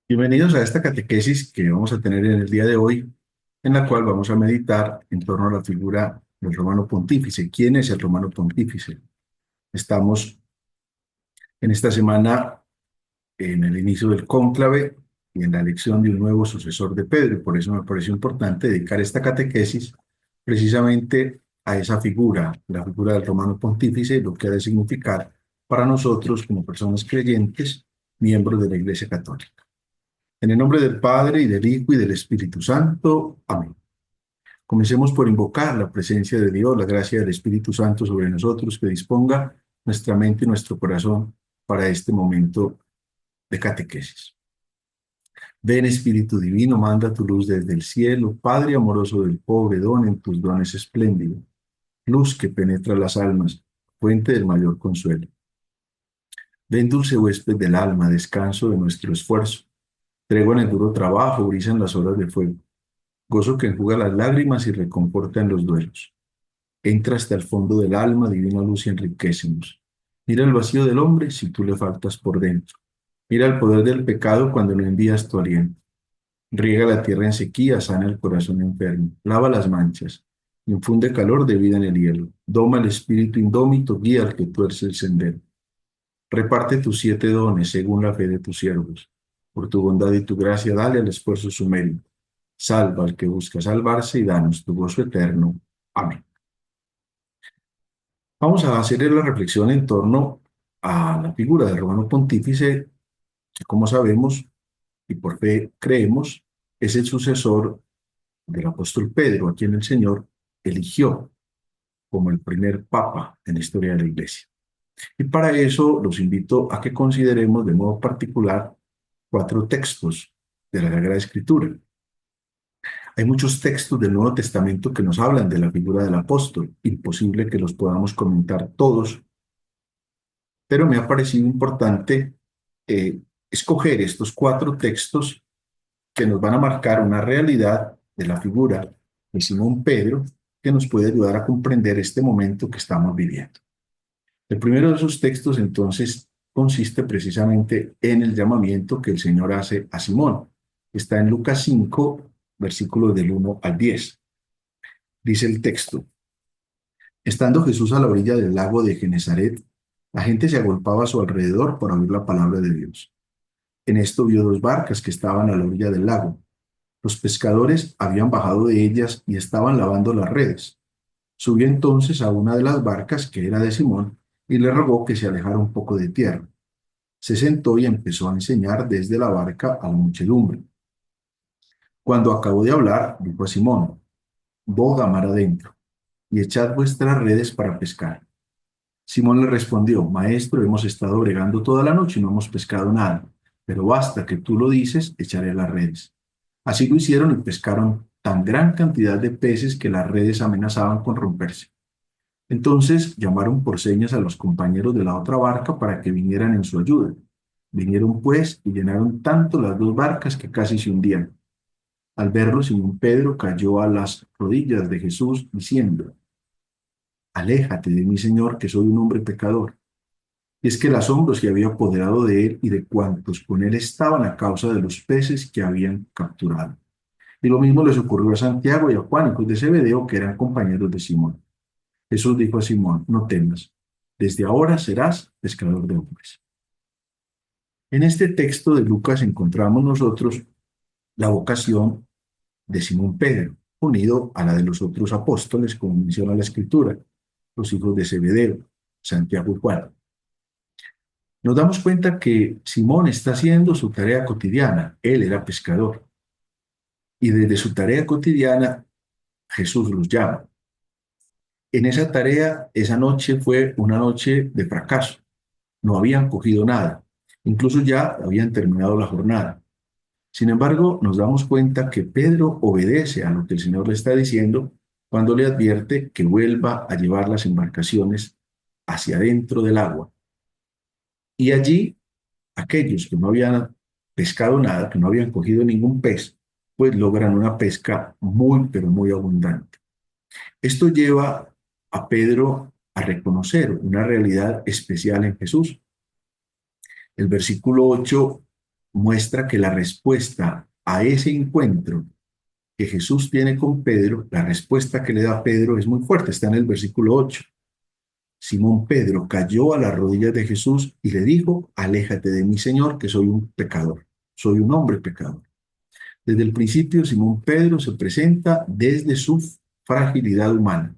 Bienvenidos a esta catequesis que vamos a tener en el día de hoy, en la cual vamos a meditar en torno a la figura del romano pontífice. ¿Quién es el romano pontífice? Estamos en esta semana en el inicio del cónclave y en la elección de un nuevo sucesor de Pedro, y por eso me pareció importante dedicar esta catequesis precisamente a esa figura, la figura del romano pontífice, y lo que ha de significar para nosotros como personas creyentes, miembros de la Iglesia Católica. En el nombre del Padre, y del Hijo, y del Espíritu Santo. Amén. Comencemos por invocar la presencia de Dios, la gracia del Espíritu Santo sobre nosotros, que disponga nuestra mente y nuestro corazón para este momento de catequesis. Ven, Espíritu Divino, manda tu luz desde el cielo, Padre amoroso del pobre, don en tus dones espléndido, luz que penetra las almas, fuente del mayor consuelo. Ven, dulce huésped del alma, descanso de nuestro esfuerzo, tregua en el duro trabajo, brisa en las horas de fuego. Gozo que enjuga las lágrimas y reconforta en los duelos. Entra hasta el fondo del alma, divina luz, y enriquecenos. Mira el vacío del hombre si tú le faltas por dentro. Mira el poder del pecado cuando no envías tu aliento. Riega la tierra en sequía, sana el corazón enfermo. Lava las manchas. Infunde calor de vida en el hielo. Doma el espíritu indómito, guía al que tuerce el sendero. Reparte tus 7 dones según la fe de tus siervos. Por tu bondad y tu gracia, dale al esfuerzo su mérito. Salva al que busca salvarse y danos tu gozo eterno. Amén. Vamos a hacer la reflexión en torno a la figura del romano pontífice, que como sabemos y por fe creemos, es el sucesor del apóstol Pedro, a quien el Señor eligió como el primer papa en la historia de la Iglesia. Y para eso los invito a que consideremos de modo particular 4 textos de la Sagrada Escritura. Hay muchos textos del Nuevo Testamento que nos hablan de la figura del apóstol. Imposible que los podamos comentar todos, pero me ha parecido importante escoger estos 4 textos que nos van a marcar una realidad de la figura de Simón Pedro que nos puede ayudar a comprender este momento que estamos viviendo. El primero de esos textos, entonces, consiste precisamente en el llamamiento que el Señor hace a Simón. Está en Lucas 5, versículos del 1 al 10. Dice el texto: Estando Jesús a la orilla del lago de Genezaret, la gente se agolpaba a su alrededor para oír la palabra de Dios. En esto vio 2 barcas que estaban a la orilla del lago. Los pescadores habían bajado de ellas y estaban lavando las redes. Subió entonces a una de las barcas, que era de Simón, y le rogó que se alejara un poco de tierra. Se sentó y empezó a enseñar desde la barca a la muchedumbre. Cuando acabó de hablar, dijo a Simón: boga mar adentro y echad vuestras redes para pescar. Simón le respondió: Maestro, hemos estado bregando toda la noche y no hemos pescado nada, pero basta que tú lo dices, echaré las redes. Así lo hicieron y pescaron tan gran cantidad de peces que las redes amenazaban con romperse. Entonces llamaron por señas a los compañeros de la otra barca para que vinieran en su ayuda. Vinieron pues y llenaron tanto las 2 barcas que casi se hundían. Al verlo, Simón Pedro cayó a las rodillas de Jesús diciendo: Aléjate de mí, Señor, que soy un hombre pecador. Y es que el asombro se había apoderado de él y de cuantos con él estaban a causa de los peces que habían capturado. Y lo mismo les ocurrió a Santiago y a Juan, hijos de Zebedeo, que eran compañeros de Simón. Jesús dijo a Simón: No temas, desde ahora serás pescador de hombres. En este texto de Lucas encontramos nosotros la vocación de Simón Pedro, unido a la de los otros apóstoles, como menciona la Escritura, los hijos de Zebedeo, Santiago y Juan. Nos damos cuenta que Simón está haciendo su tarea cotidiana. Él era pescador. Y desde su tarea cotidiana, Jesús los llama. En esa tarea, esa noche fue una noche de fracaso. No habían cogido nada. Incluso ya habían terminado la jornada. Sin embargo, nos damos cuenta que Pedro obedece a lo que el Señor le está diciendo cuando le advierte que vuelva a llevar las embarcaciones hacia adentro del agua. Y allí, aquellos que no habían pescado nada, que no habían cogido ningún pez, pues logran una pesca muy, pero muy abundante. Esto lleva a Pedro a reconocer una realidad especial en Jesús. El versículo 8 muestra que la respuesta a ese encuentro que Jesús tiene con Pedro, la respuesta que le da Pedro es muy fuerte, está en el versículo 8. Simón Pedro cayó a las rodillas de Jesús y le dijo, aléjate de mí, Señor, que soy un pecador, soy un hombre pecador. Desde el principio, Simón Pedro se presenta desde su fragilidad humana.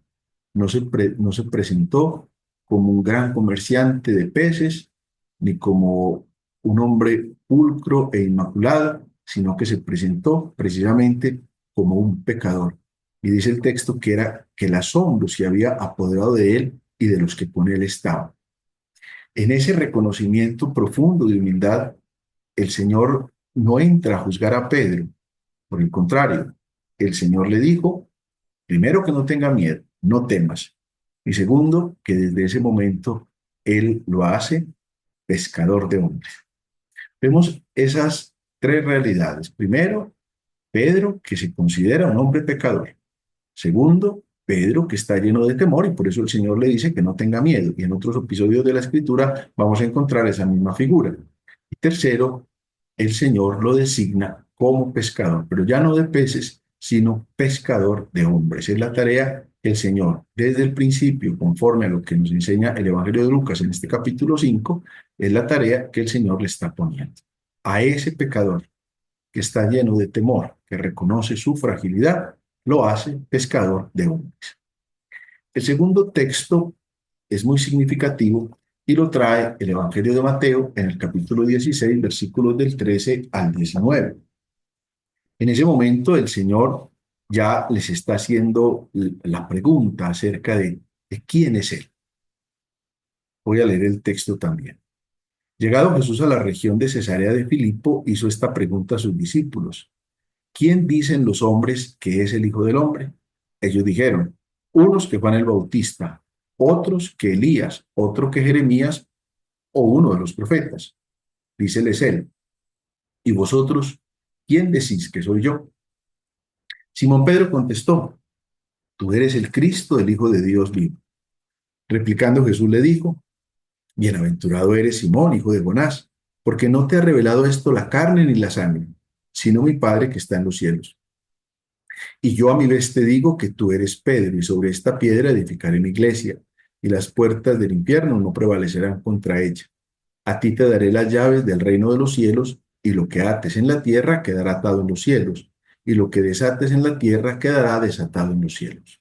No se presentó como un gran comerciante de peces, ni como un hombre pulcro e inmaculado, sino que se presentó precisamente como un pecador. Y dice el texto que era que el asombro se había apoderado de él y de los que con él estaban. En ese reconocimiento profundo de humildad, el Señor no entra a juzgar a Pedro. Por el contrario, el Señor le dijo, primero, que no tenga miedo, no temas. Y segundo, que desde ese momento Él lo hace pescador de hombres. Vemos esas tres realidades. Primero, Pedro, que se considera un hombre pecador. Segundo, Pedro, que está lleno de temor y por eso el Señor le dice que no tenga miedo. Y en otros episodios de la Escritura vamos a encontrar esa misma figura. Y tercero, el Señor lo designa como pescador, pero ya no de peces, sino pescador de hombres. Es la tarea que el Señor, desde el principio, conforme a lo que nos enseña el Evangelio de Lucas en este capítulo 5, es la tarea que el Señor le está poniendo. A ese pecador que está lleno de temor, que reconoce su fragilidad, lo hace pescador de hombres. El segundo texto es muy significativo y lo trae el Evangelio de Mateo en el capítulo 16, versículos del 13 al 19. En ese momento el Señor ya les está haciendo la pregunta acerca de quién es Él. Voy a leer el texto también. Llegado Jesús a la región de Cesarea de Filipo, hizo esta pregunta a sus discípulos. ¿Quién dicen los hombres que es el Hijo del Hombre? Ellos dijeron, unos que Juan el Bautista, otros que Elías, otro que Jeremías o uno de los profetas. Díceles él, ¿y vosotros quién decís que soy yo? Simón Pedro contestó, tú eres el Cristo, el Hijo de Dios vivo. Replicando Jesús le dijo, bienaventurado eres Simón, hijo de Jonás, porque no te ha revelado esto la carne ni la sangre, sino mi Padre que está en los cielos. Y yo a mi vez te digo que tú eres Pedro, y sobre esta piedra edificaré mi iglesia, y las puertas del infierno no prevalecerán contra ella. A ti te daré las llaves del reino de los cielos, y lo que ates en la tierra quedará atado en los cielos, y lo que desates en la tierra quedará desatado en los cielos.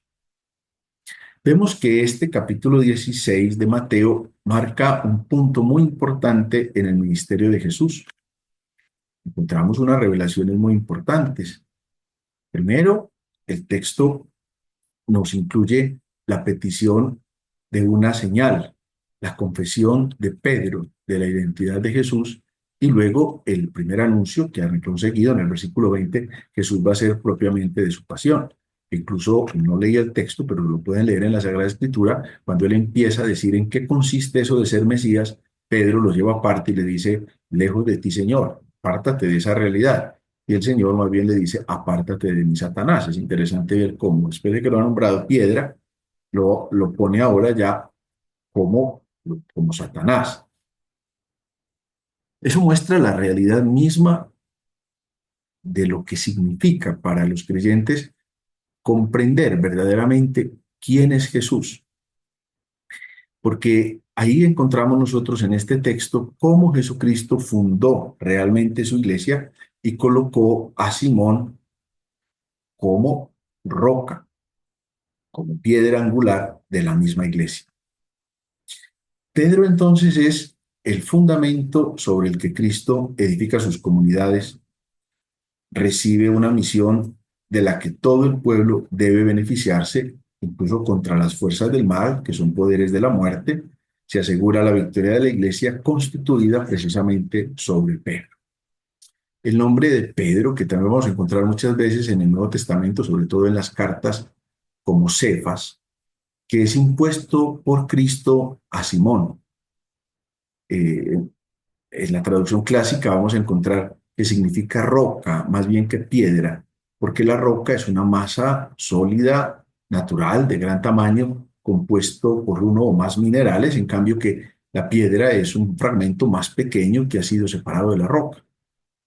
Vemos que este capítulo 16 de Mateo marca un punto muy importante en el ministerio de Jesús. Encontramos unas revelaciones muy importantes. Primero, el texto nos incluye la petición de una señal, la confesión de Pedro de la identidad de Jesús y luego el primer anuncio que han conseguido en el versículo 20, Jesús va a ser propiamente de su pasión. Incluso no leí el texto, pero lo pueden leer en la Sagrada Escritura, cuando él empieza a decir en qué consiste eso de ser Mesías, Pedro lo lleva aparte y le dice, lejos de ti, Señor, apártate de esa realidad. Y el Señor más bien le dice, apártate de mí, Satanás. Es interesante ver cómo, después de que lo ha nombrado piedra, lo pone ahora ya como Satanás. Eso muestra la realidad misma de lo que significa para los creyentes comprender verdaderamente quién es Jesús. Porque ahí encontramos nosotros en este texto cómo Jesucristo fundó realmente su iglesia y colocó a Simón como roca, como piedra angular de la misma iglesia. Pedro entonces es el fundamento sobre el que Cristo edifica sus comunidades, recibe una misión de la que todo el pueblo debe beneficiarse, incluso contra las fuerzas del mal, que son poderes de la muerte, se asegura la victoria de la iglesia constituida precisamente sobre Pedro. El nombre de Pedro, que también vamos a encontrar muchas veces en el Nuevo Testamento, sobre todo en las cartas como Cefas, que es impuesto por Cristo a Simón. En la traducción clásica vamos a encontrar que significa roca, más bien que piedra, porque la roca es una masa sólida, natural, de gran tamaño, compuesto por uno o más minerales, en cambio que la piedra es un fragmento más pequeño que ha sido separado de la roca.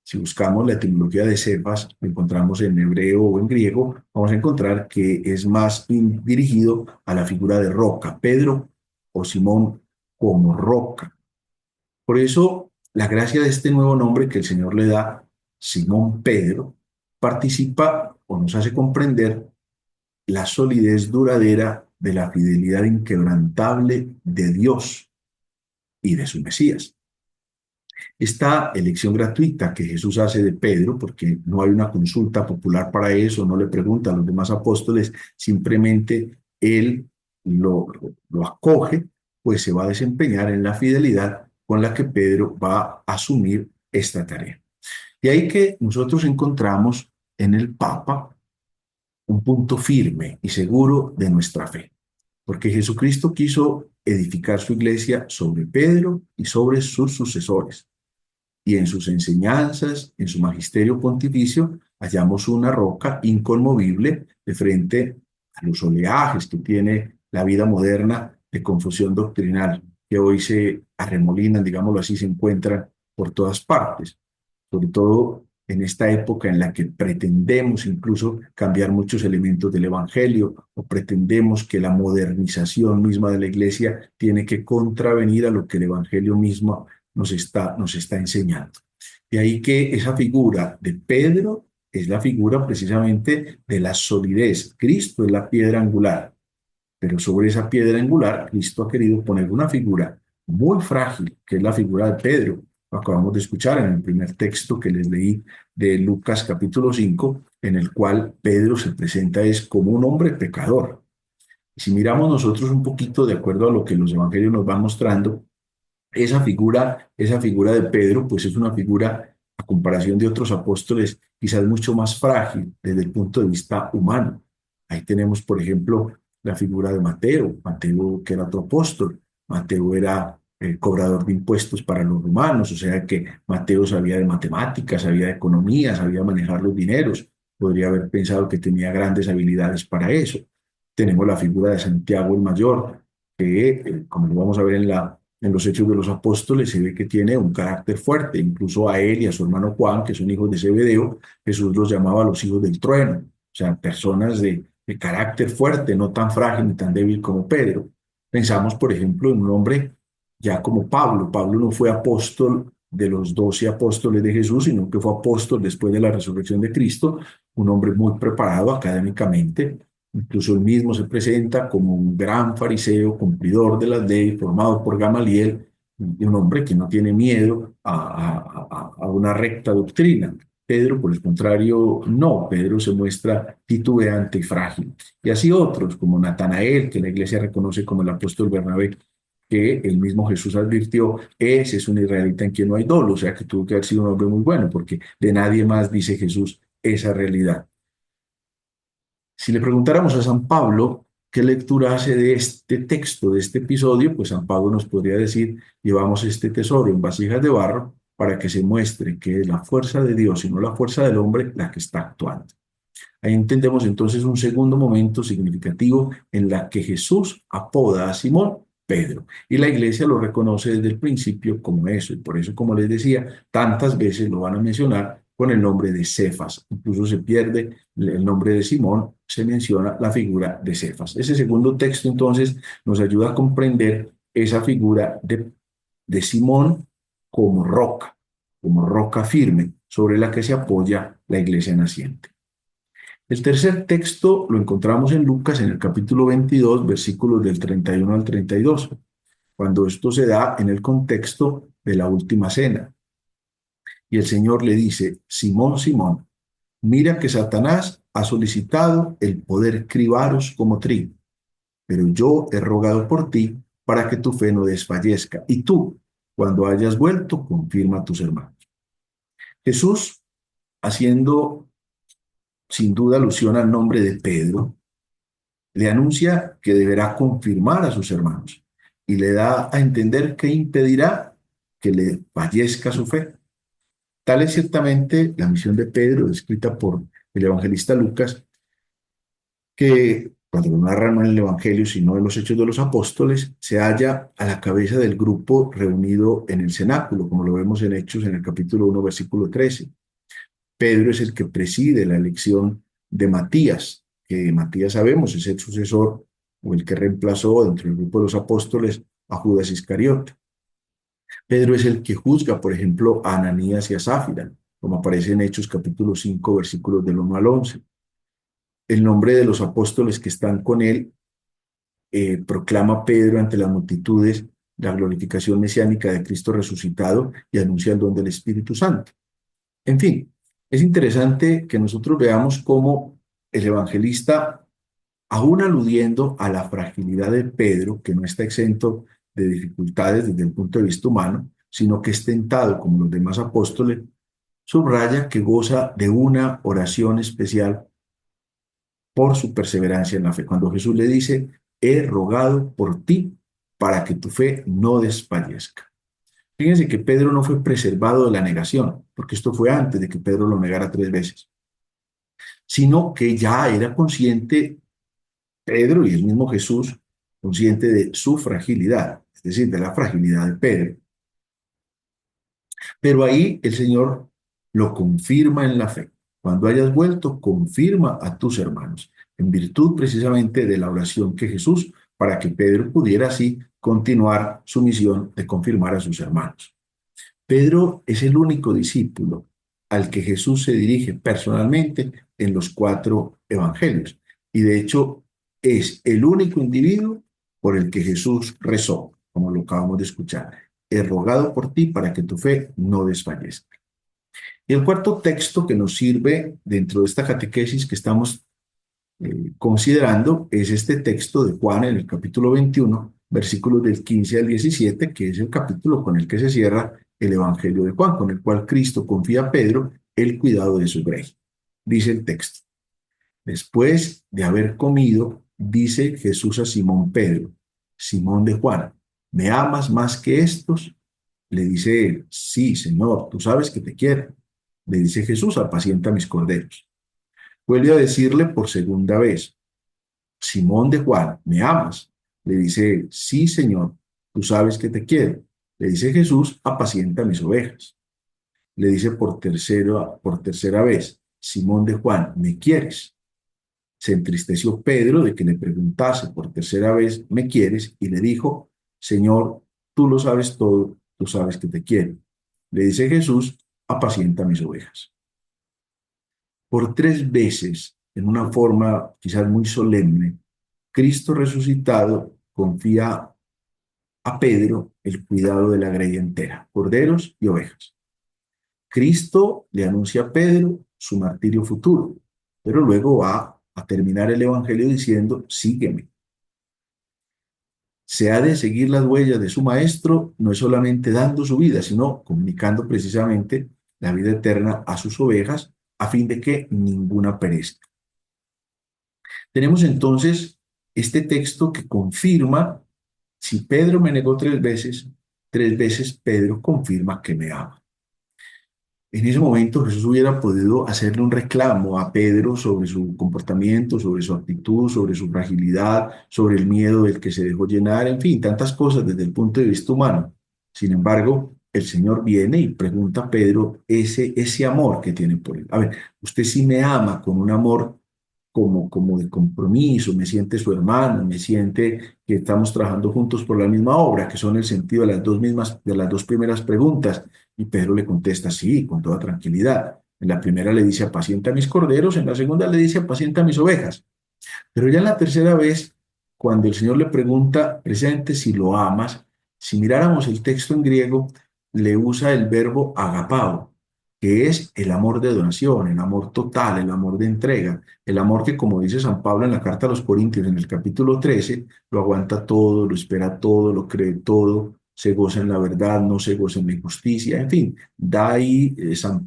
Si buscamos la etimología de Cefas, lo encontramos en hebreo o en griego, vamos a encontrar que es más dirigido a la figura de roca, Pedro o Simón como roca. Por eso, la gracia de este nuevo nombre que el Señor le da, Simón Pedro, participa o nos hace comprender la solidez duradera de la fidelidad inquebrantable de Dios y de su Mesías. Esta elección gratuita que Jesús hace de Pedro, porque no hay una consulta popular para eso, no le pregunta a los demás apóstoles, simplemente él lo acoge, pues se va a desempeñar en la fidelidad con la que Pedro va a asumir esta tarea. Y ahí que nosotros encontramos en el Papa un punto firme y seguro de nuestra fe, porque Jesucristo quiso edificar su iglesia sobre Pedro y sobre sus sucesores. Y en sus enseñanzas, en su magisterio pontificio, hallamos una roca inconmovible de frente a los oleajes que tiene la vida moderna de confusión doctrinal, que hoy se arremolinan, digámoslo así, se encuentran por todas partes, sobre todo en esta época en la que pretendemos incluso cambiar muchos elementos del Evangelio o pretendemos que la modernización misma de la Iglesia tiene que contravenir a lo que el Evangelio mismo nos está enseñando. De ahí que esa figura de Pedro es la figura precisamente de la solidez. Cristo es la piedra angular, pero sobre esa piedra angular Cristo ha querido poner una figura muy frágil, que es la figura de Pedro. Lo acabamos de escuchar en el primer texto que les leí de Lucas capítulo 5, en el cual Pedro se presenta es como un hombre pecador. Y si miramos nosotros un poquito de acuerdo a lo que los evangelios nos van mostrando, esa figura de Pedro, pues es una figura, a comparación de otros apóstoles, quizás mucho más frágil desde el punto de vista humano. Ahí tenemos, por ejemplo, la figura de Mateo. Mateo, que era otro apóstol. Mateo era el cobrador de impuestos para los romanos, o sea que Mateo sabía de matemáticas, sabía de economía, sabía manejar los dineros. Podría haber pensado que tenía grandes habilidades para eso. Tenemos la figura de Santiago el Mayor, que, como lo vamos a ver en los Hechos de los Apóstoles, se ve que tiene un carácter fuerte. Incluso a él y a su hermano Juan, que son hijos de Zebedeo, Jesús los llamaba los hijos del trueno, o sea, personas de carácter fuerte, no tan frágil ni tan débil como Pedro. Pensamos, por ejemplo, en un hombre ya como Pablo. Pablo no fue apóstol de los 12 apóstoles de Jesús, sino que fue apóstol después de la resurrección de Cristo, un hombre muy preparado académicamente. Incluso él mismo se presenta como un gran fariseo, cumplidor de las leyes, formado por Gamaliel, y un hombre que no tiene miedo a una recta doctrina. Pedro, por el contrario, no. Pedro se muestra titubeante y frágil. Y así otros, como Natanael, que la iglesia reconoce como el apóstol Bernabé, que el mismo Jesús advirtió, ese es un israelita en quien no hay dolo, o sea que tuvo que haber sido un hombre muy bueno, porque de nadie más dice Jesús esa realidad. Si le preguntáramos a San Pablo qué lectura hace de este texto, de este episodio, pues San Pablo nos podría decir, llevamos este tesoro en vasijas de barro para que se muestre que es la fuerza de Dios y no la fuerza del hombre la que está actuando. Ahí entendemos entonces un segundo momento significativo en la que Jesús apoda a Simón Pedro. Y la iglesia lo reconoce desde el principio como eso. Y por eso, como les decía, tantas veces lo van a mencionar con el nombre de Cefas. Incluso se pierde el nombre de Simón, se menciona la figura de Cefas. Ese segundo texto entonces nos ayuda a comprender esa figura de Simón como roca firme sobre la que se apoya la iglesia naciente. El tercer texto lo encontramos en Lucas en el capítulo 22, versículos del 31 al 32, cuando esto se da en el contexto de la última cena. Y el Señor le dice, Simón, Simón, mira que Satanás ha solicitado el poder cribaros como trigo, pero yo he rogado por ti para que tu fe no desfallezca. Y tú, cuando hayas vuelto, confirma a tus hermanos. Jesús, haciendo sin duda alusión al nombre de Pedro, le anuncia que deberá confirmar a sus hermanos y le da a entender que impedirá que le fallezca su fe. Tal es ciertamente la misión de Pedro, descrita por el evangelista Lucas, que cuando lo narra no en el Evangelio, sino en los Hechos de los Apóstoles, se halla a la cabeza del grupo reunido en el cenáculo, como lo vemos en Hechos en el capítulo 1, versículo 13. Pedro es el que preside la elección de Matías, que Matías sabemos es el sucesor o el que reemplazó dentro del grupo de los apóstoles a Judas Iscariote. Pedro es el que juzga, por ejemplo, a Ananías y a Sáfira, como aparece en Hechos capítulo 5, versículos del 1 al 11. El nombre de los apóstoles que están con él proclama Pedro ante las multitudes la glorificación mesiánica de Cristo resucitado y anuncia el don del Espíritu Santo. En fin, es interesante que nosotros veamos cómo el evangelista, aún aludiendo a la fragilidad de Pedro, que no está exento de dificultades desde el punto de vista humano, sino que es tentado como los demás apóstoles, subraya que goza de una oración especial por su perseverancia en la fe. Cuando Jesús le dice, he rogado por ti para que tu fe no desfallezca. Fíjense que Pedro no fue preservado de la negación, porque esto fue antes de que Pedro lo negara 3 veces, sino que ya era consciente Pedro y el mismo Jesús, consciente de su fragilidad, es decir, de la fragilidad de Pedro. Pero ahí el Señor lo confirma en la fe. Cuando hayas vuelto, confirma a tus hermanos, en virtud precisamente de la oración que Jesús, para que Pedro pudiera así continuar su misión de confirmar a sus hermanos. Pedro es el único discípulo al que Jesús se dirige personalmente en los 4 evangelios. Y de hecho es el único individuo por el que Jesús rezó, como lo acabamos de escuchar. He rogado por ti para que tu fe no desfallezca. Y el cuarto texto que nos sirve dentro de esta catequesis que estamos considerando es este texto de Juan en el capítulo 21, versículos del 15 al 17, que es el capítulo con el que se cierra el Evangelio de Juan, con el cual Cristo confía a Pedro el cuidado de su grey. Dice el texto, después de haber comido, dice Jesús a Simón Pedro, Simón de Juan, ¿me amas más que estos? Le dice él, sí, Señor, tú sabes que te quiero. Le dice Jesús, apacienta mis corderos. Vuelve a decirle por segunda vez, Simón de Juan, ¿me amas? Le dice, sí, Señor, tú sabes que te quiero. Le dice Jesús, apacienta mis ovejas. Le dice por tercera vez, Simón de Juan, ¿me quieres? Se entristeció Pedro de que le preguntase por tercera vez, ¿me quieres? Y le dijo, Señor, tú lo sabes todo, tú sabes que te quiero. Le dice Jesús, apacienta mis ovejas. Por 3 veces, en una forma quizás muy solemne, Cristo resucitado confía a Pedro el cuidado de la grey entera, corderos y ovejas. Cristo le anuncia a Pedro su martirio futuro, pero luego va a terminar el evangelio diciendo, sígueme. Se ha de seguir las huellas de su maestro, no es solamente dando su vida, sino comunicando precisamente la vida eterna a sus ovejas, a fin de que ninguna perezca. Tenemos entonces este texto que confirma, si Pedro me negó 3 veces Pedro confirma que me ama. En ese momento Jesús hubiera podido hacerle un reclamo a Pedro sobre su comportamiento, sobre su actitud, sobre su fragilidad, sobre el miedo del que se dejó llenar, en fin, tantas cosas desde el punto de vista humano. Sin embargo, el Señor viene y pregunta a Pedro ese amor que tiene por él. A ver, usted sí me ama con un amor como de compromiso, me siente su hermano, me siente que estamos trabajando juntos por la misma obra, que son el sentido de las dos primeras preguntas. Y Pedro le contesta, sí, con toda tranquilidad. En la primera le dice, apacienta mis corderos, en la segunda le dice, apacienta mis ovejas. Pero ya en la tercera vez, cuando el Señor le pregunta precisamente si lo amas, si miráramos el texto en griego, le usa el verbo agapao, que es el amor de donación, el amor total, el amor de entrega, el amor que, como dice San Pablo en la carta a los Corintios, en el capítulo 13, lo aguanta todo, lo espera todo, lo cree todo, se goza en la verdad, no se goza en la injusticia, en fin, da ahí San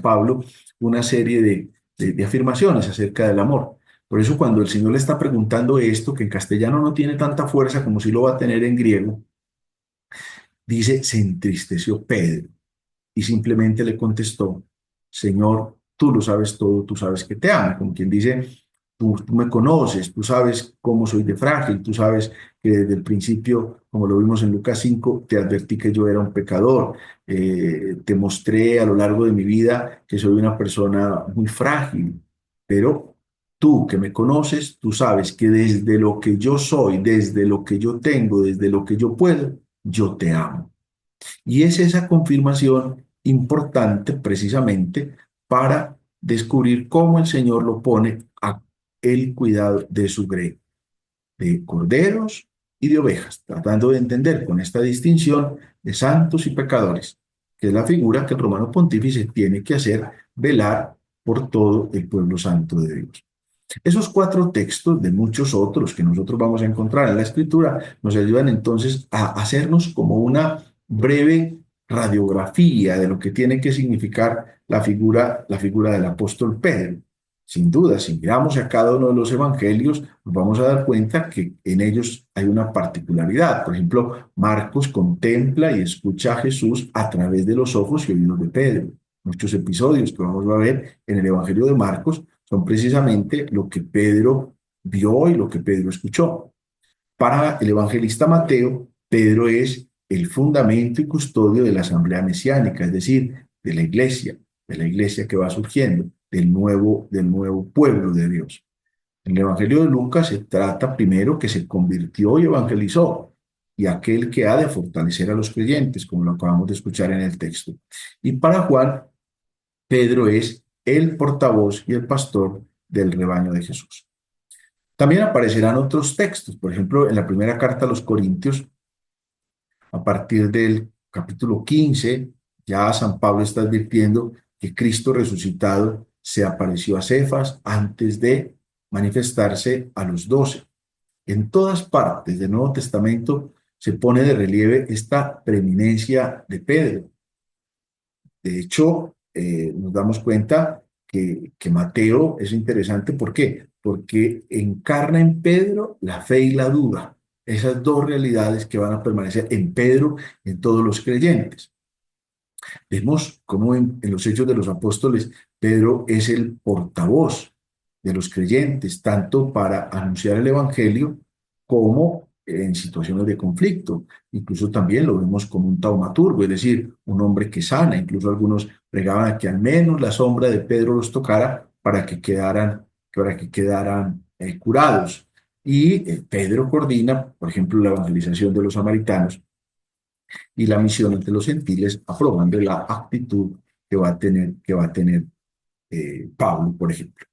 Pablo una serie de afirmaciones acerca del amor. Por eso cuando el Señor le está preguntando esto, que en castellano no tiene tanta fuerza como si lo va a tener en griego, dice, se entristeció Pedro y simplemente le contestó, Señor, tú lo sabes todo, tú sabes que te amo, como quien dice, tú me conoces, tú sabes cómo soy de frágil, tú sabes que desde el principio, como lo vimos en Lucas 5, te advertí que yo era un pecador, te mostré a lo largo de mi vida que soy una persona muy frágil, pero tú que me conoces, tú sabes que desde lo que yo soy, desde lo que yo tengo, desde lo que yo puedo, yo te amo. Y es esa confirmación importante precisamente para descubrir cómo el Señor lo pone a el cuidado de su grey, de corderos y de ovejas, tratando de entender con esta distinción de santos y pecadores, que es la figura que el romano pontífice tiene que hacer velar por todo el pueblo santo de Dios. Esos cuatro textos, de muchos otros que nosotros vamos a encontrar en la Escritura, nos ayudan entonces a hacernos como una breve radiografía de lo que tiene que significar la figura del apóstol Pedro. Sin duda, si miramos a cada uno de los evangelios, nos vamos a dar cuenta que en ellos hay una particularidad. Por ejemplo, Marcos contempla y escucha a Jesús a través de los ojos y oídos de Pedro. Muchos episodios que vamos a ver en el Evangelio de Marcos son precisamente lo que Pedro vio y lo que Pedro escuchó. Para el evangelista Mateo, Pedro es el fundamento y custodio de la asamblea mesiánica, es decir, de la iglesia que va surgiendo, del nuevo pueblo de Dios. En el Evangelio de Lucas se trata primero que se convirtió y evangelizó, y aquel que ha de fortalecer a los creyentes, como lo acabamos de escuchar en el texto. Y para Juan, Pedro es el portavoz y el pastor del rebaño de Jesús. También aparecerán otros textos, por ejemplo, en la primera carta a los Corintios, a partir del capítulo 15, ya San Pablo está advirtiendo que Cristo resucitado se apareció a Cefas antes de manifestarse a los 12. En todas partes del Nuevo Testamento se pone de relieve esta preeminencia de Pedro. De hecho, nos damos cuenta que Mateo es interesante. ¿Por qué? Porque encarna en Pedro la fe y la duda. Esas dos realidades que van a permanecer en Pedro, en todos los creyentes. Vemos cómo en los Hechos de los Apóstoles, Pedro es el portavoz de los creyentes, tanto para anunciar el Evangelio como en situaciones de conflicto. Incluso también lo vemos como un taumaturgo, es decir, un hombre que sana. Incluso algunos pregaban que al menos la sombra de Pedro los tocara para que quedaran curados. Y Pedro coordina, por ejemplo, la evangelización de los samaritanos y la misión ante los gentiles, aprobando la actitud que va a tener Pablo, por ejemplo.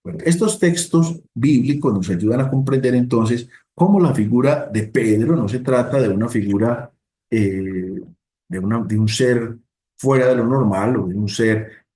Bueno, estos textos bíblicos nos ayudan a comprender entonces cómo la figura de Pedro no se trata de una figura de un ser fuera de lo normal o de un ser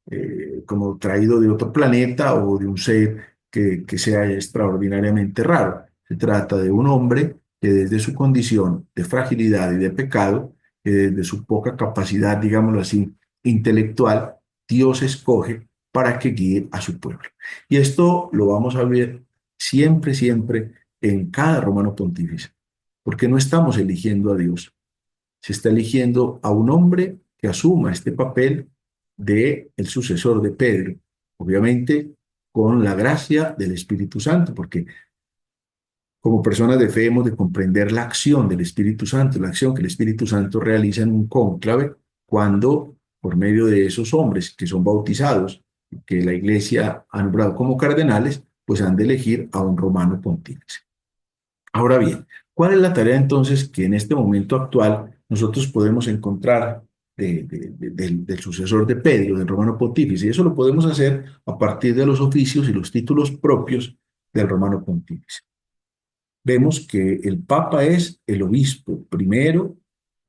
como traído de otro planeta o de un ser que sea extraordinariamente raro. Se trata de un hombre que desde su condición de fragilidad y de pecado, que desde su poca capacidad, digámoslo así, intelectual, Dios escoge para que guíe a su pueblo. Y esto lo vamos a ver siempre, siempre en cada romano pontífice, porque no estamos eligiendo a Dios, se está eligiendo a un hombre que asuma este papel de el sucesor de Pedro, obviamente con la gracia del Espíritu Santo, porque como personas de fe hemos de comprender la acción del Espíritu Santo, la acción que el Espíritu Santo realiza en un cónclave cuando, por medio de esos hombres que son bautizados, que la Iglesia ha nombrado como cardenales, pues han de elegir a un romano pontífice. Ahora bien, ¿cuál es la tarea entonces que en este momento actual nosotros podemos encontrar del sucesor de Pedro, del romano pontífice? Y eso lo podemos hacer a partir de los oficios y los títulos propios del romano pontífice. Vemos que el Papa es el obispo primero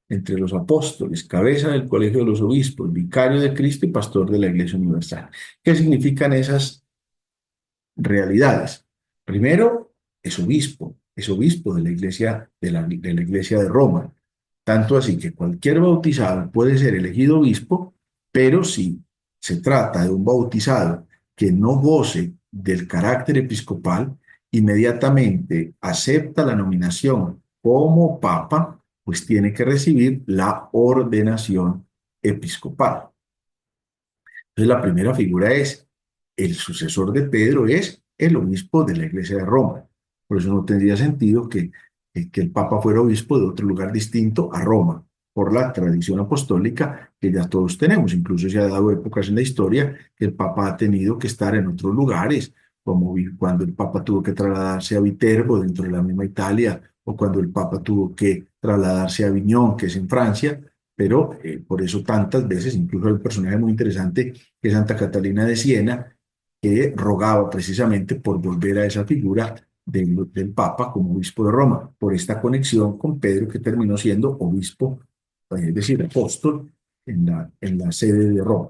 entre los apóstoles, cabeza del colegio de los obispos, vicario de Cristo y pastor de la Iglesia Universal. ¿Qué significan esas realidades? Primero, es obispo de la Iglesia de la Iglesia de Roma. Tanto así que cualquier bautizado puede ser elegido obispo, pero si se trata de un bautizado que no goce del carácter episcopal, inmediatamente acepta la nominación como papa, pues tiene que recibir la ordenación episcopal. Entonces la primera figura es, el sucesor de Pedro es el obispo de la Iglesia de Roma. Por eso no tendría sentido que el Papa fuera obispo de otro lugar distinto a Roma, por la tradición apostólica que ya todos tenemos. Incluso se ha dado épocas en la historia que el Papa ha tenido que estar en otros lugares, como cuando el Papa tuvo que trasladarse a Viterbo dentro de la misma Italia, o cuando el Papa tuvo que trasladarse a Aviñón, que es en Francia, pero por eso tantas veces, incluso hay un personaje muy interesante que es Santa Catalina de Siena, que rogaba precisamente por volver a esa figura del Papa como obispo de Roma, por esta conexión con Pedro que terminó siendo obispo, es decir, apóstol en la sede de Roma.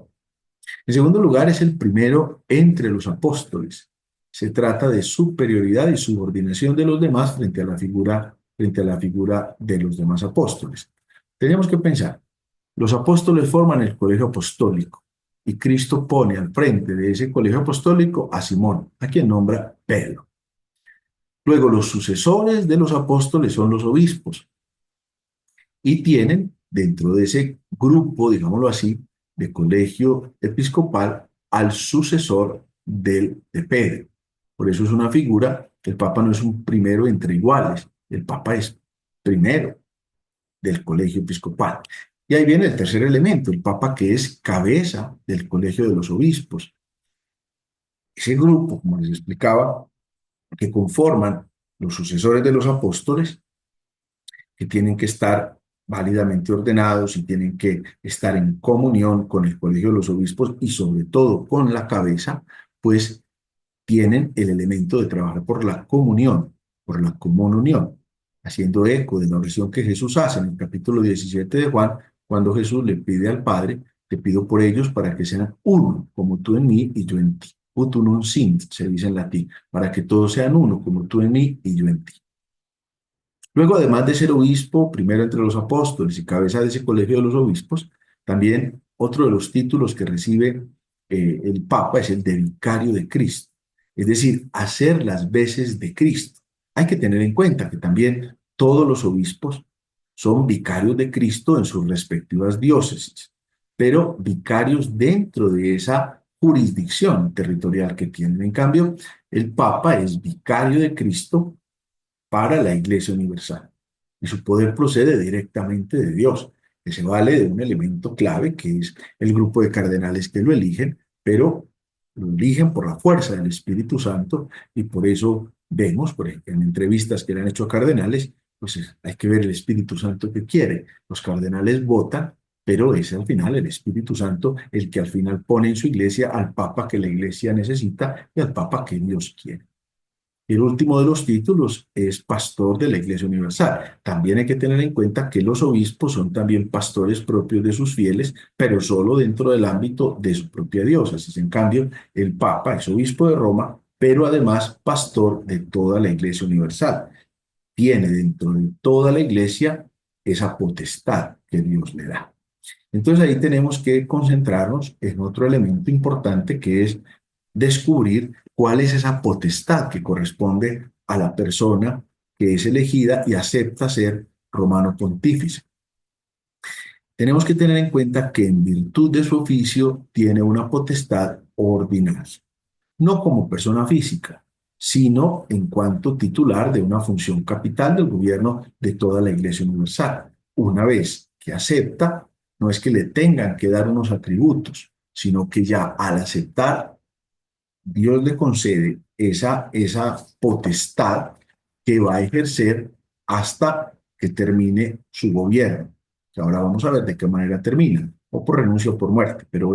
En segundo lugar, es el primero entre los apóstoles. Se trata de superioridad y subordinación de los demás frente a la figura de los demás apóstoles. Tenemos que pensar, los apóstoles forman el colegio apostólico y Cristo pone al frente de ese colegio apostólico a Simón, a quien nombra Pedro. Luego, los sucesores de los apóstoles son los obispos y tienen dentro de ese grupo, digámoslo así, de colegio episcopal al sucesor de Pedro. Por eso es una figura, el Papa no es un primero entre iguales, el Papa es primero del colegio episcopal. Y ahí viene el tercer elemento, el Papa que es cabeza del colegio de los obispos. Ese grupo, como les explicaba, que conforman los sucesores de los apóstoles, que tienen que estar válidamente ordenados y tienen que estar en comunión con el colegio de los obispos y sobre todo con la cabeza, pues tienen el elemento de trabajar por la comunión, por la común unión, haciendo eco de la oración que Jesús hace en el capítulo 17 de Juan, cuando Jesús le pide al Padre, te pido por ellos para que sean uno, como tú en mí y yo en ti. Ut unum sint, se dice en latín, para que todos sean uno, como tú en mí y yo en ti. Luego, además de ser obispo, primero entre los apóstoles y cabeza de ese colegio de los obispos, también otro de los títulos que recibe el Papa es el de vicario de Cristo, es decir, hacer las veces de Cristo. Hay que tener en cuenta que también todos los obispos son vicarios de Cristo en sus respectivas diócesis, pero vicarios dentro de esa jurisdicción territorial que tienen. En cambio, el Papa es vicario de Cristo para la Iglesia Universal. Y su poder procede directamente de Dios, que se vale de un elemento clave, que es el grupo de cardenales que lo eligen, pero lo eligen por la fuerza del Espíritu Santo, y por eso vemos, por ejemplo, en entrevistas que le han hecho a cardenales, pues hay que ver el Espíritu Santo que quiere. Los cardenales votan, pero es al final el Espíritu Santo el que al final pone en su iglesia al Papa que la iglesia necesita y al Papa que Dios quiere. El último de los títulos es pastor de la Iglesia Universal. También hay que tener en cuenta que los obispos son también pastores propios de sus fieles, pero solo dentro del ámbito de su propia diócesis. En cambio, el Papa es obispo de Roma, pero además pastor de toda la Iglesia Universal. Tiene dentro de toda la Iglesia esa potestad que Dios le da. Entonces ahí tenemos que concentrarnos en otro elemento importante que es descubrir cuál es esa potestad que corresponde a la persona que es elegida y acepta ser romano pontífice. Tenemos que tener en cuenta que en virtud de su oficio tiene una potestad ordinaria, no como persona física, sino en cuanto titular de una función capital del gobierno de toda la Iglesia Universal. Una vez que acepta, no es que le tengan que dar unos atributos, sino que ya al aceptar, Dios le concede esa potestad que va a ejercer hasta que termine su gobierno. Que ahora vamos a ver de qué manera termina, o por renuncia o por muerte, pero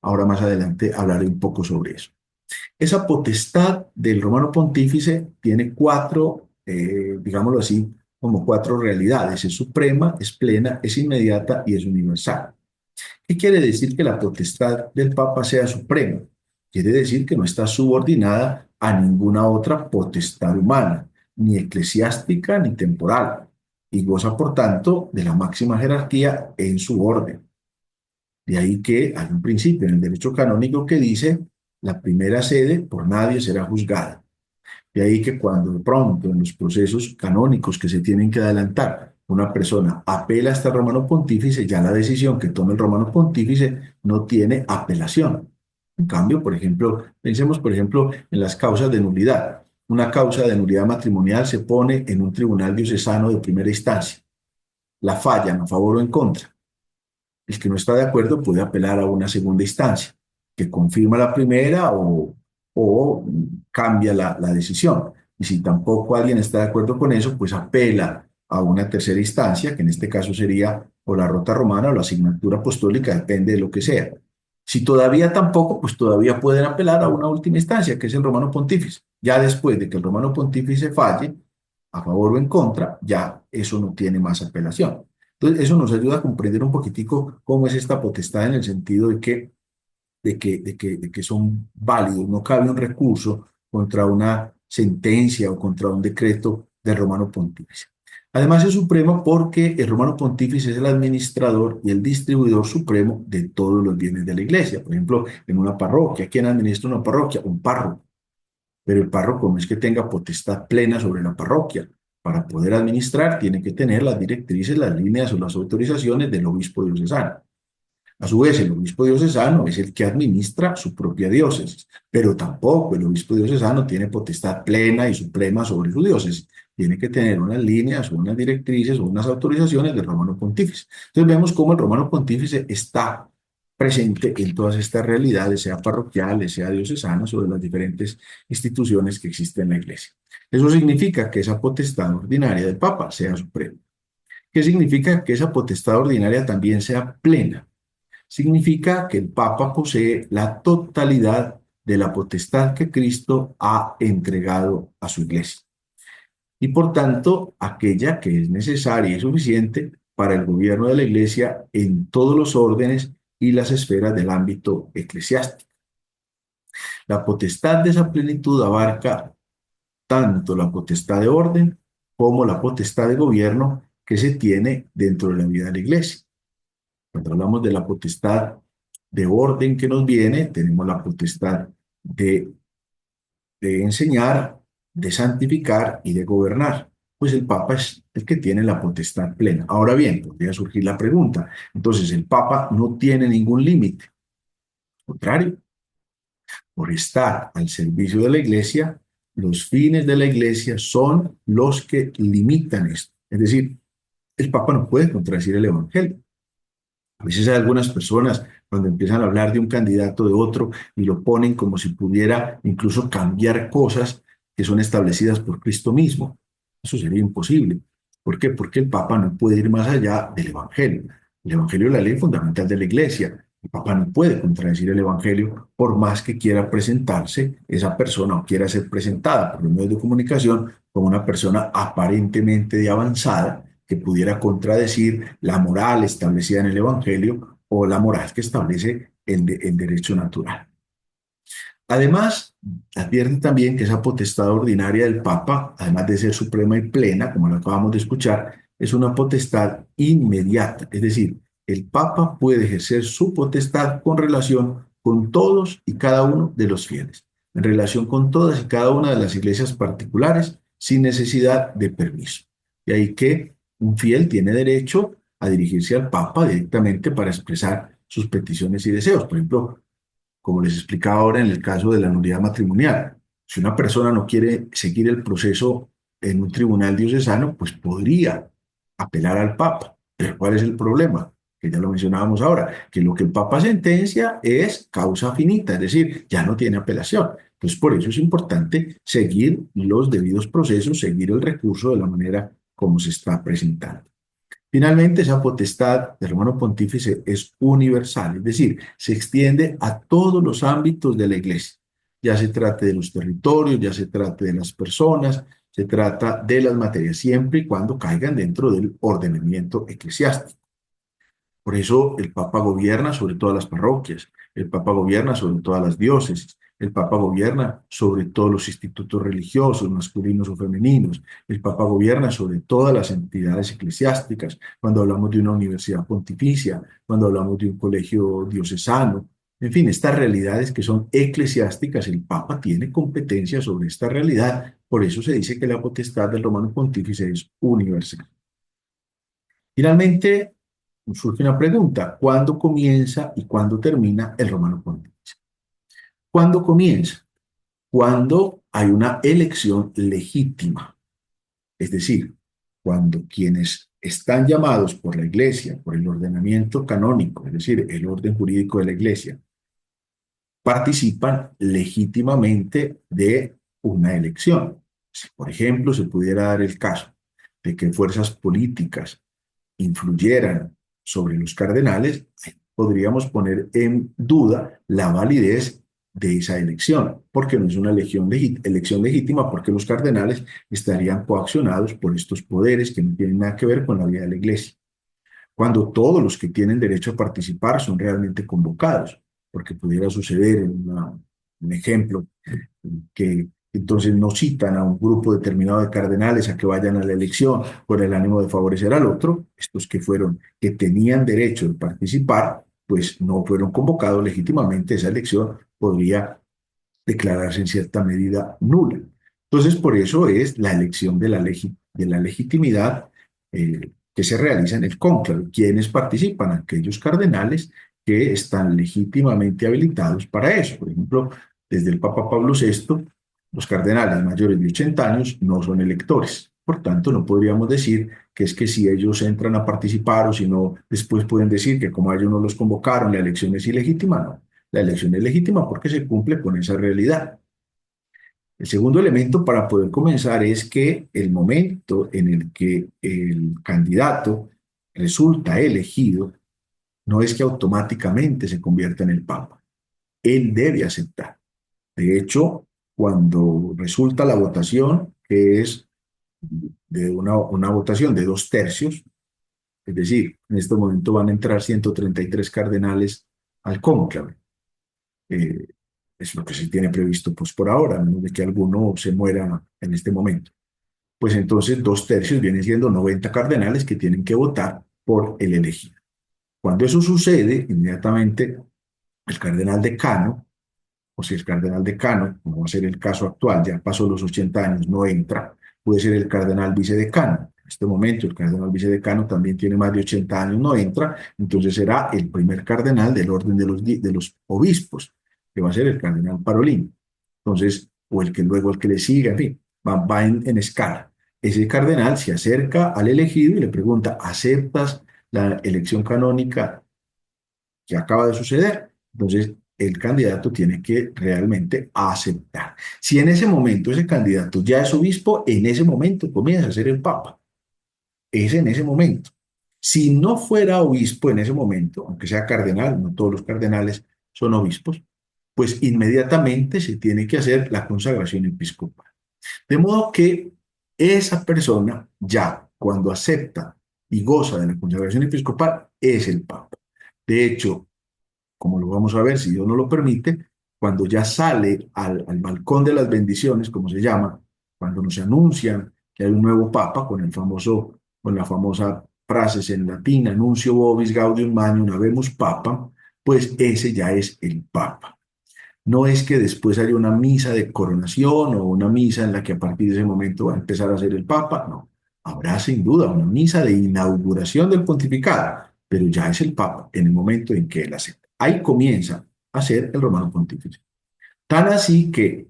ahora más adelante hablaré un poco sobre eso. Esa potestad del romano pontífice tiene cuatro, digámoslo así, como cuatro realidades. Es suprema, es plena, es inmediata y es universal. ¿Qué quiere decir que la potestad del Papa sea suprema? Quiere decir que no está subordinada a ninguna otra potestad humana, ni eclesiástica ni temporal, y goza, por tanto, de la máxima jerarquía en su orden. De ahí que hay un principio en el derecho canónico que dice: la primera sede por nadie será juzgada. De ahí que cuando de pronto en los procesos canónicos que se tienen que adelantar, una persona apela hasta el romano pontífice, ya la decisión que tome el romano pontífice no tiene apelación. En cambio, por ejemplo, pensemos, por ejemplo, en las causas de nulidad. Una causa de nulidad matrimonial se pone en un tribunal diocesano de primera instancia. La fallan a favor o en contra. El que no está de acuerdo puede apelar a una segunda instancia, que confirma la primera o cambia la decisión. Y si tampoco alguien está de acuerdo con eso, pues apela a una tercera instancia, que en este caso sería o la rota romana o la asignatura apostólica, depende de lo que sea. Si todavía tampoco, pues todavía pueden apelar a una última instancia, que es el romano pontífice. Ya después de que el romano pontífice falle, a favor o en contra, ya eso no tiene más apelación. Entonces, eso nos ayuda a comprender un poquitico cómo es esta potestad en el sentido de que son válidos. No cabe un recurso contra una sentencia o contra un decreto del romano pontífice. Además es supremo porque el romano pontífice es el administrador y el distribuidor supremo de todos los bienes de la iglesia. Por ejemplo, en una parroquia, ¿quién administra una parroquia? Un párroco. Pero el párroco no es que tenga potestad plena sobre la parroquia. Para poder administrar, tiene que tener las directrices, las líneas o las autorizaciones del obispo diocesano. A su vez, el obispo diocesano es el que administra su propia diócesis, pero tampoco el obispo diocesano tiene potestad plena y suprema sobre su diócesis. Tiene que tener unas líneas, unas directrices o unas autorizaciones del romano pontífice. Entonces vemos cómo el romano pontífice está presente en todas estas realidades, sea parroquiales, sea diocesanas, sobre las diferentes instituciones que existen en la iglesia. Eso significa que esa potestad ordinaria del Papa sea suprema. ¿Qué significa que esa potestad ordinaria también sea plena? Significa que el Papa posee la totalidad de la potestad que Cristo ha entregado a su iglesia y por tanto aquella que es necesaria y suficiente para el gobierno de la iglesia en todos los órdenes y las esferas del ámbito eclesiástico. La potestad de esa plenitud abarca tanto la potestad de orden como la potestad de gobierno que se tiene dentro de la vida de la iglesia. Cuando hablamos de la potestad de orden que nos viene, tenemos la potestad de, de enseñar, de santificar y de gobernar. Pues el Papa es el que tiene la potestad plena. Ahora bien, podría surgir la pregunta, entonces el Papa no tiene ningún límite. Al contrario, por estar al servicio de la Iglesia, los fines de la Iglesia son los que limitan esto. Es decir, el Papa no puede contradecir el Evangelio. A veces hay algunas personas cuando empiezan a hablar de un candidato de otro y lo ponen como si pudiera incluso cambiar cosas que son establecidas por Cristo mismo. Eso sería imposible. ¿Por qué? Porque el Papa no puede ir más allá del Evangelio. El Evangelio es la ley fundamental de la Iglesia. El Papa no puede contradecir el Evangelio por más que quiera presentarse esa persona o quiera ser presentada por los medios de comunicación como una persona aparentemente de avanzada que pudiera contradecir la moral establecida en el Evangelio o la moral que establece el derecho natural. Además, advierte también que esa potestad ordinaria del Papa, además de ser suprema y plena, como lo acabamos de escuchar, es una potestad inmediata, es decir, el Papa puede ejercer su potestad con relación con todos y cada uno de los fieles, en relación con todas y cada una de las iglesias particulares, sin necesidad de permiso. Y ahí que un fiel tiene derecho a dirigirse al Papa directamente para expresar sus peticiones y deseos. Por ejemplo, como les explicaba ahora en el caso de la nulidad matrimonial. Si una persona no quiere seguir el proceso en un tribunal diocesano, pues podría apelar al Papa. Pero ¿cuál es el problema? Que ya lo mencionábamos ahora, que lo que el Papa sentencia es causa finita, es decir, ya no tiene apelación. Entonces, por eso es importante seguir los debidos procesos, seguir el recurso de la manera como se está presentando. Finalmente, esa potestad del hermano pontífice es universal, es decir, se extiende a todos los ámbitos de la iglesia, ya se trate de los territorios, ya se trate de las personas, se trata de las materias, siempre y cuando caigan dentro del ordenamiento eclesiástico. Por eso el Papa gobierna sobre todas las parroquias, el Papa gobierna sobre todas las diócesis, el Papa gobierna sobre todos los institutos religiosos, masculinos o femeninos, el Papa gobierna sobre todas las entidades eclesiásticas, cuando hablamos de una universidad pontificia, cuando hablamos de un colegio diocesano, en fin, estas realidades que son eclesiásticas, el Papa tiene competencia sobre esta realidad, por eso se dice que la potestad del romano pontífice es universal. Finalmente, surge una pregunta, ¿cuándo comienza y cuándo termina el romano pontífice? ¿Cuándo comienza? Cuando hay una elección legítima, es decir, cuando quienes están llamados por la Iglesia, por el ordenamiento canónico, es decir, el orden jurídico de la Iglesia, participan legítimamente de una elección. Si, por ejemplo, se pudiera dar el caso de que fuerzas políticas influyeran sobre los cardenales, podríamos poner en duda la validez de esa elección, porque no es una elección legítima, porque los cardenales estarían coaccionados por estos poderes que no tienen nada que ver con la vida de la Iglesia, cuando todos los que tienen derecho a participar son realmente convocados, porque pudiera suceder un ejemplo que entonces no citan a un grupo determinado de cardenales a que vayan a la elección con el ánimo de favorecer al otro, estos que tenían derecho de participar, pues no fueron convocados legítimamente, esa elección podría declararse en cierta medida nula. Entonces, por eso es la elección de la legitimidad que se realiza en el cónclave. ¿Quiénes participan? Aquellos cardenales que están legítimamente habilitados para eso. Por ejemplo, desde el Papa Pablo VI, los cardenales mayores de 80 años no son electores. Por tanto, no podríamos decir que es que si ellos entran a participar o si no, después pueden decir que como a ellos no los convocaron, la elección es ilegítima. No, la elección es legítima porque se cumple con esa realidad. El segundo elemento para poder comenzar es que el momento en el que el candidato resulta elegido no es que automáticamente se convierta en el Papa. Él debe aceptar. De hecho, cuando resulta la votación, que es de una votación de 2/3, es decir, en este momento van a entrar 133 cardenales al cónclave. Eh, es lo que se tiene previsto pues por ahora, a menos de que alguno se muera en este momento. Pues entonces 2/3 vienen siendo 90 cardenales que tienen que votar por el elegido. Cuando eso sucede, inmediatamente el cardenal decano, o si el cardenal decano, como va a ser el caso actual, ya pasó los 80 años, no entra, puede ser el cardenal vicedecano. En este momento el cardenal vicedecano también tiene más de 80 años, no entra, entonces será el primer cardenal del orden de los obispos, que va a ser el cardenal Parolin. Entonces, o el que luego el que le siga, en fin, va en escala. Ese cardenal se acerca al elegido y le pregunta, ¿aceptas la elección canónica que acaba de suceder? Entonces, el candidato tiene que realmente aceptar. Si en ese momento ese candidato ya es obispo, en ese momento comienza a ser el papa. Es en ese momento. Si no fuera obispo en ese momento, aunque sea cardenal, no todos los cardenales son obispos, pues inmediatamente se tiene que hacer la consagración episcopal. De modo que esa persona ya cuando acepta y goza de la consagración episcopal es el papa. De hecho, como lo vamos a ver, si Dios no lo permite, cuando ya sale al balcón de las bendiciones, como se llama, cuando nos anuncian que hay un nuevo papa con la famosa frase en latín, Annuncio vobis gaudium magnum, habemos papa, pues ese ya es el papa. No es que después haya una misa de coronación o una misa en la que a partir de ese momento va a empezar a ser el papa, no. Habrá sin duda una misa de inauguración del pontificado, pero ya es el papa en el momento en que él acepta. Ahí comienza a ser el romano pontífice. Tan así que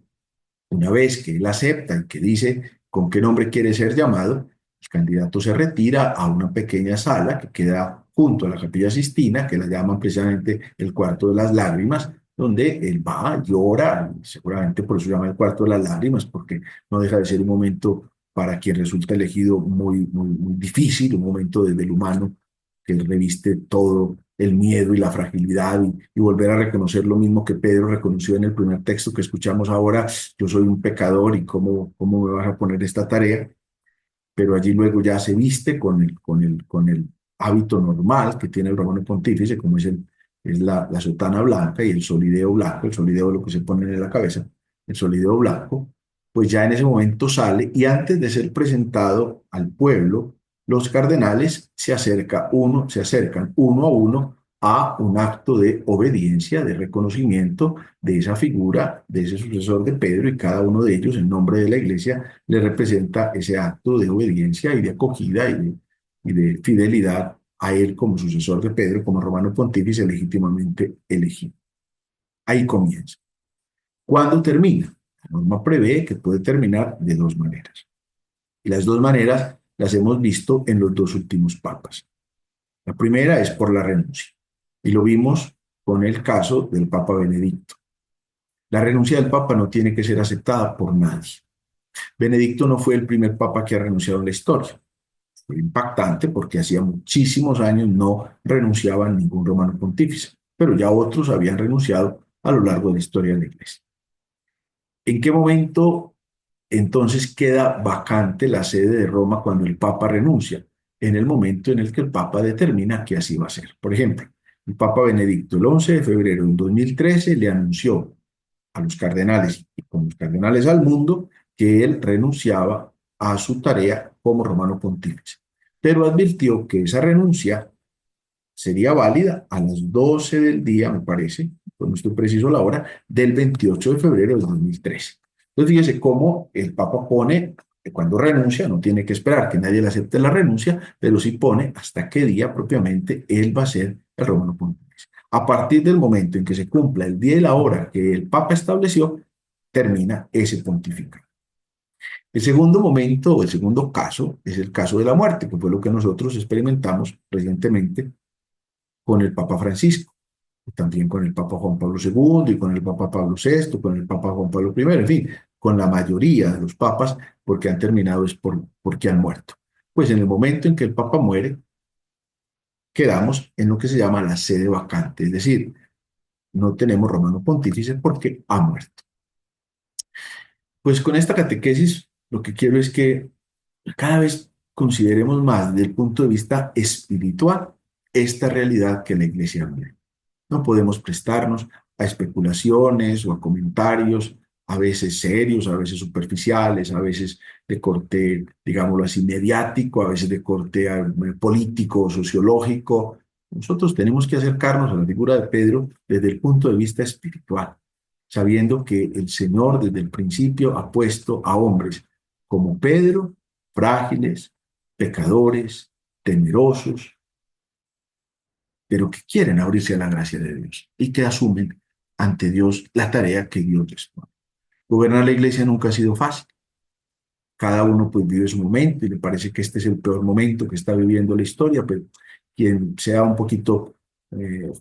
una vez que él acepta y que dice con qué nombre quiere ser llamado, el candidato se retira a una pequeña sala que queda junto a la Capilla Sistina, que la llaman precisamente el cuarto de las lágrimas, donde él va, llora, y seguramente por eso se llama el cuarto de las lágrimas, porque no deja de ser un momento para quien resulta elegido muy difícil, un momento desde el humano que reviste todo el miedo y la fragilidad y volver a reconocer lo mismo que Pedro reconoció en el primer texto que escuchamos ahora, yo soy un pecador y cómo me vas a poner esta tarea, pero allí luego ya se viste con el hábito normal que tiene el romano pontífice, como es la sotana blanca y el solideo blanco, el solideo es lo que se pone en la cabeza, el solideo blanco, pues ya en ese momento sale y antes de ser presentado al pueblo, los cardenales se acercan uno a uno a un acto de obediencia, de reconocimiento de esa figura, de ese sucesor de Pedro, y cada uno de ellos, en nombre de la iglesia, le representa ese acto de obediencia y de acogida y de fidelidad a él como sucesor de Pedro, como romano pontífice legítimamente elegido. Ahí comienza. ¿Cuándo termina? La norma prevé que puede terminar de dos maneras. Y las dos maneras las hemos visto en los dos últimos papas. La primera es por la renuncia. Y lo vimos con el caso del Papa Benedicto. La renuncia del Papa no tiene que ser aceptada por nadie. Benedicto no fue el primer Papa que ha renunciado en la historia. Fue impactante porque hacía muchísimos años no renunciaba a ningún romano pontífice, pero ya otros habían renunciado a lo largo de la historia de la Iglesia. ¿En qué momento entonces queda vacante la sede de Roma cuando el Papa renuncia? En el momento en el que el Papa determina que así va a ser. Por ejemplo, el Papa Benedicto el 11 de febrero de 2013 le anunció a los cardenales y con los cardenales al mundo que él renunciaba a su tarea como romano pontífice, pero advirtió que esa renuncia sería válida a las 12 del día, me parece, pues no estoy preciso la hora, del 28 de febrero de 2013. Entonces fíjese cómo el Papa pone que cuando renuncia, no tiene que esperar que nadie le acepte la renuncia, pero sí pone hasta qué día propiamente él va a ser el romano pontífice. A partir del momento en que se cumpla el día y la hora que el Papa estableció, termina ese pontificado. El segundo momento o el segundo caso es el caso de la muerte, que fue lo que nosotros experimentamos recientemente con el Papa Francisco, también con el Papa Juan Pablo II y con el Papa Pablo VI, con el Papa Juan Pablo I, en fin, con la mayoría de los papas, porque han terminado es porque han muerto. Pues en el momento en que el Papa muere, quedamos en lo que se llama la sede vacante, es decir, no tenemos romano pontífice porque ha muerto. Pues con esta catequesis lo que quiero es que cada vez consideremos más desde el punto de vista espiritual esta realidad que la Iglesia vive. No podemos prestarnos a especulaciones o a comentarios, a veces serios, a veces superficiales, a veces de corte, digámoslo así, mediático, a veces de corte político, sociológico. Nosotros tenemos que acercarnos a la figura de Pedro desde el punto de vista espiritual, sabiendo que el Señor desde el principio ha puesto a hombres como Pedro, frágiles, pecadores, temerosos, pero que quieren abrirse a la gracia de Dios y que asumen ante Dios la tarea que Dios les pone. Gobernar la iglesia nunca ha sido fácil. Cada uno pues vive su momento y le parece que este es el peor momento que está viviendo la historia, pero quien sea un poquito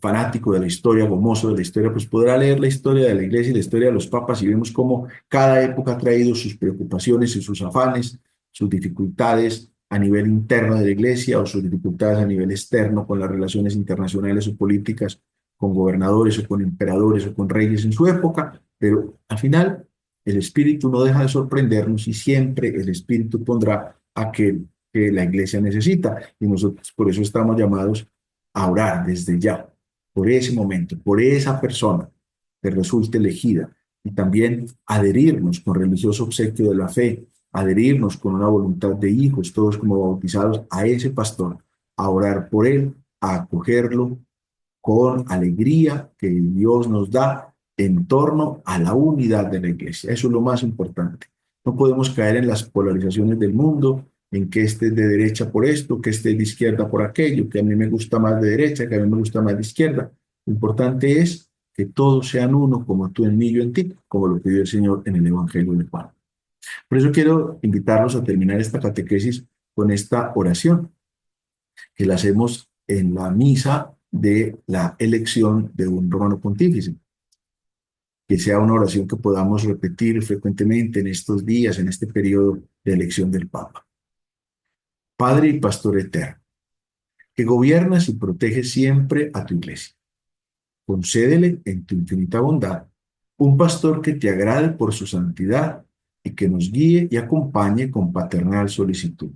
fanático de la historia, gomoso de la historia, pues podrá leer la historia de la iglesia y la historia de los papas y vemos cómo cada época ha traído sus preocupaciones y sus afanes, sus dificultades a nivel interno de la iglesia o sus dificultades a nivel externo con las relaciones internacionales o políticas con gobernadores o con emperadores o con reyes en su época, pero al final el Espíritu no deja de sorprendernos y siempre el Espíritu pondrá aquel que la iglesia necesita. Y nosotros por eso estamos llamados a orar desde ya, por ese momento, por esa persona que resulte elegida. Y también adherirnos con religioso obsequio de la fe, adherirnos con una voluntad de hijos, todos como bautizados, a ese pastor, a orar por él, a acogerlo con alegría que Dios nos da en torno a la unidad de la iglesia. Eso es lo más importante. No podemos caer en las polarizaciones del mundo, en que este es de derecha por esto, que este es de izquierda por aquello, que a mí me gusta más de derecha, que a mí me gusta más de izquierda. Lo importante es que todos sean uno, como tú en mí, yo en ti, como lo pidió el Señor en el Evangelio de Juan. Por eso quiero invitarlos a terminar esta catequesis con esta oración, que la hacemos en la misa de la elección de un romano pontífice, que sea una oración que podamos repetir frecuentemente en estos días, en este periodo de elección del Papa. Padre y Pastor eterno, que gobiernas y proteges siempre a tu iglesia, concédele en tu infinita bondad un pastor que te agrade por su santidad y que nos guíe y acompañe con paternal solicitud.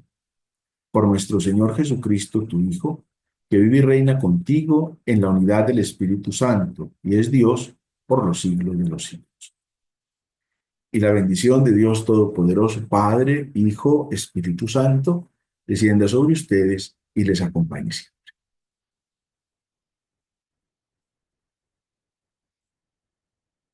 Por nuestro Señor Jesucristo, tu Hijo, que vive y reina contigo en la unidad del Espíritu Santo, y es Dios por los siglos de los siglos. Y la bendición de Dios Todopoderoso, Padre, Hijo, Espíritu Santo, descienda sobre ustedes y les acompañe siempre.